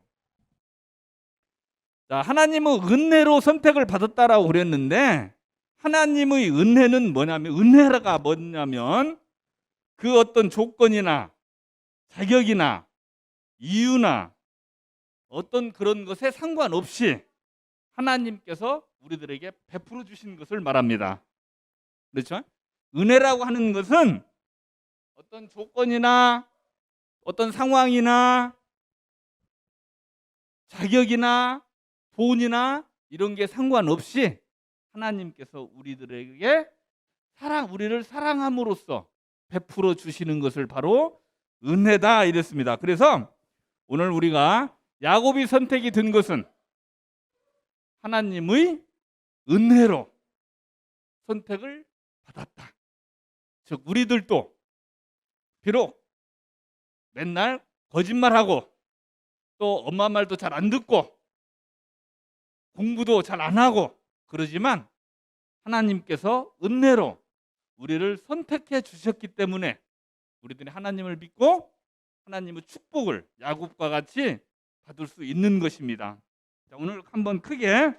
자, 하나님의 은혜로 선택을 받았다라고 그랬는데, 하나님의 은혜는 뭐냐면, 은혜가 뭐냐면 그 어떤 조건이나 자격이나 이유나 어떤 그런 것에 상관없이 하나님께서 우리들에게 베풀어 주신 것을 말합니다. 그렇죠? 은혜라고 하는 것은 어떤 조건이나 어떤 상황이나 자격이나 돈이나 이런 게 상관없이 하나님께서 우리들에게 우리를 사랑함으로써 베풀어 주시는 것을 바로 은혜다 이랬습니다. 그래서 오늘 우리가 야곱이 선택이 된 것은 하나님의 은혜로 선택을 받았다. 즉, 우리들도 비록 맨날 거짓말하고 또 엄마 말도 잘 안 듣고 공부도 잘 안 하고 그러지만 하나님께서 은혜로 우리를 선택해 주셨기 때문에 우리들이 하나님을 믿고 하나님의 축복을 야곱과 같이 받을 수 있는 것입니다. 자, 오늘 한번 크게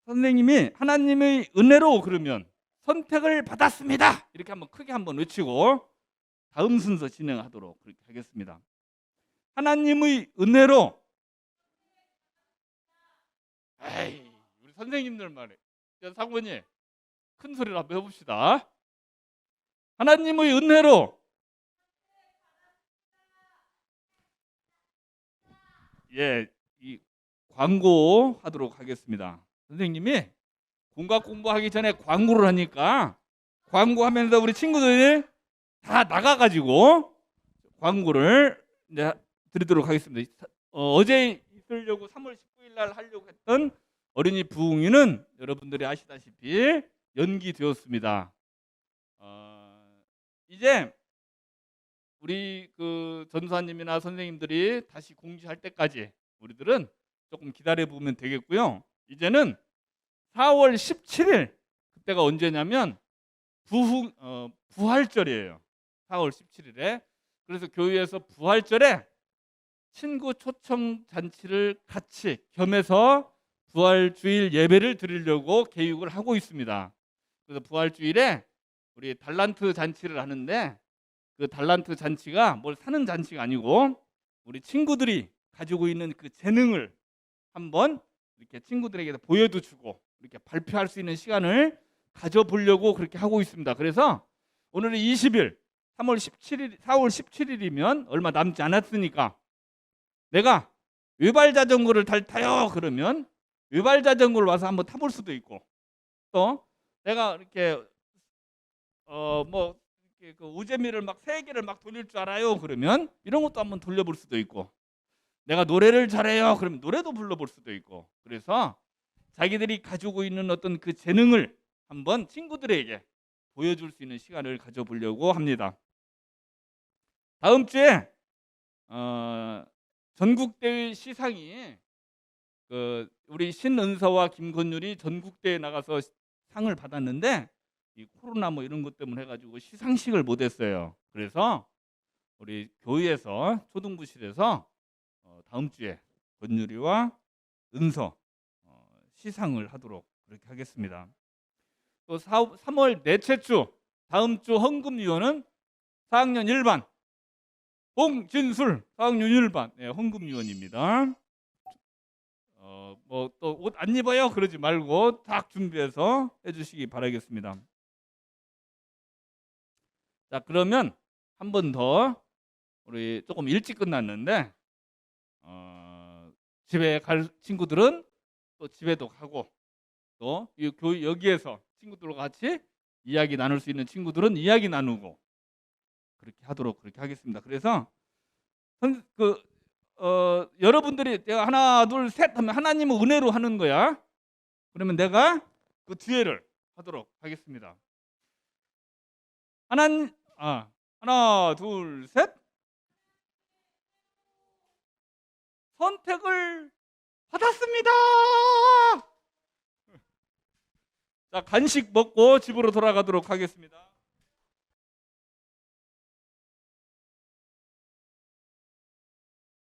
선생님이 하나님의 은혜로 그러면 선택을 받았습니다. 이렇게 한번 크게 한번 외치고 다음 순서 진행하도록 그렇게 하겠습니다. 하나님의 은혜로, 우리 선생님들 말에, 상원이 큰 소리로 한번 해봅시다. 하나님의 은혜로 이 광고 하도록 하겠습니다. 선생님이 공학 공부하기 전에 광고를 하니까 광고하면서 우리 친구들이 다 나가가지고 광고를 이제 드리도록 하겠습니다. 어제 있으려고 3월 19일 날 하려고 했던 어린이 부흥회는 여러분들이 아시다시피 연기되었습니다. 이제 우리 그 전사님이나 선생님들이 다시 공지할 때까지 우리들은 조금 기다려 보면 되겠고요. 이제는 4월 17일 그때가 언제냐면 부활절이에요. 4월 17일에. 그래서 교회에서 부활절에 친구 초청 잔치를 같이 겸해서 부활주일 예배를 드리려고 계획을 하고 있습니다. 그래서 부활주일에 우리 달란트 잔치를 하는데 그 달란트 잔치가 뭘 사는 잔치가 아니고 우리 친구들이 가지고 있는 그 재능을 한번 이렇게 친구들에게 보여도 주고 이렇게 발표할 수 있는 시간을 가져보려고 그렇게 하고 있습니다. 그래서 오늘은 20일, 4월 17일이면 얼마 남지 않았으니까 내가 외발 자전거를 타요 그러면 외발 자전거를 와서 한번 타볼 수도 있고, 또 내가 이렇게 그 우재미를 막 3개를 막 돌릴 줄 알아요 그러면 이런 것도 한번 돌려볼 수도 있고, 내가 노래를 잘해요 그러면 노래도 불러볼 수도 있고, 그래서 자기들이 가지고 있는 어떤 그 재능을 한번 친구들에게 보여줄 수 있는 시간을 가져보려고 합니다. 다음 주에 전국대회 시상이 우리 신은서와 김건율이 전국대회에 나가서 상을 받았는데 이 코로나 뭐 이런 것 때문에 해가지고 시상식을 못했어요. 그래서 우리 교회에서 초등부실에서 다음 주에 건율이와 은서 시상을 하도록 그렇게 하겠습니다. 또 3월 넷째 주 다음 주 헌금위원은 4학년 1반 홍진술 4학년 1반 헌금위원입니다. 뭐 또 옷 안 입어요 그러지 말고 딱 준비해서 해주시기 바라겠습니다. 자, 그러면 한 번 더 우리 조금 일찍 끝났는데 집에 갈 친구들은 또 집에도 가고, 또 여기에서 친구들과 같이 이야기 나눌 수 있는 친구들은 이야기 나누고 그렇게 하도록 그렇게 하겠습니다. 그래서 여러분들이 내가 하나 둘 셋 하면 하나님은 은혜로 하는 거야. 그러면 내가 그 뒤에를 하도록 하겠습니다. 하나 둘 셋. 선택을 받았습니다. 자, 간식 먹고 집으로 돌아가도록 하겠습니다.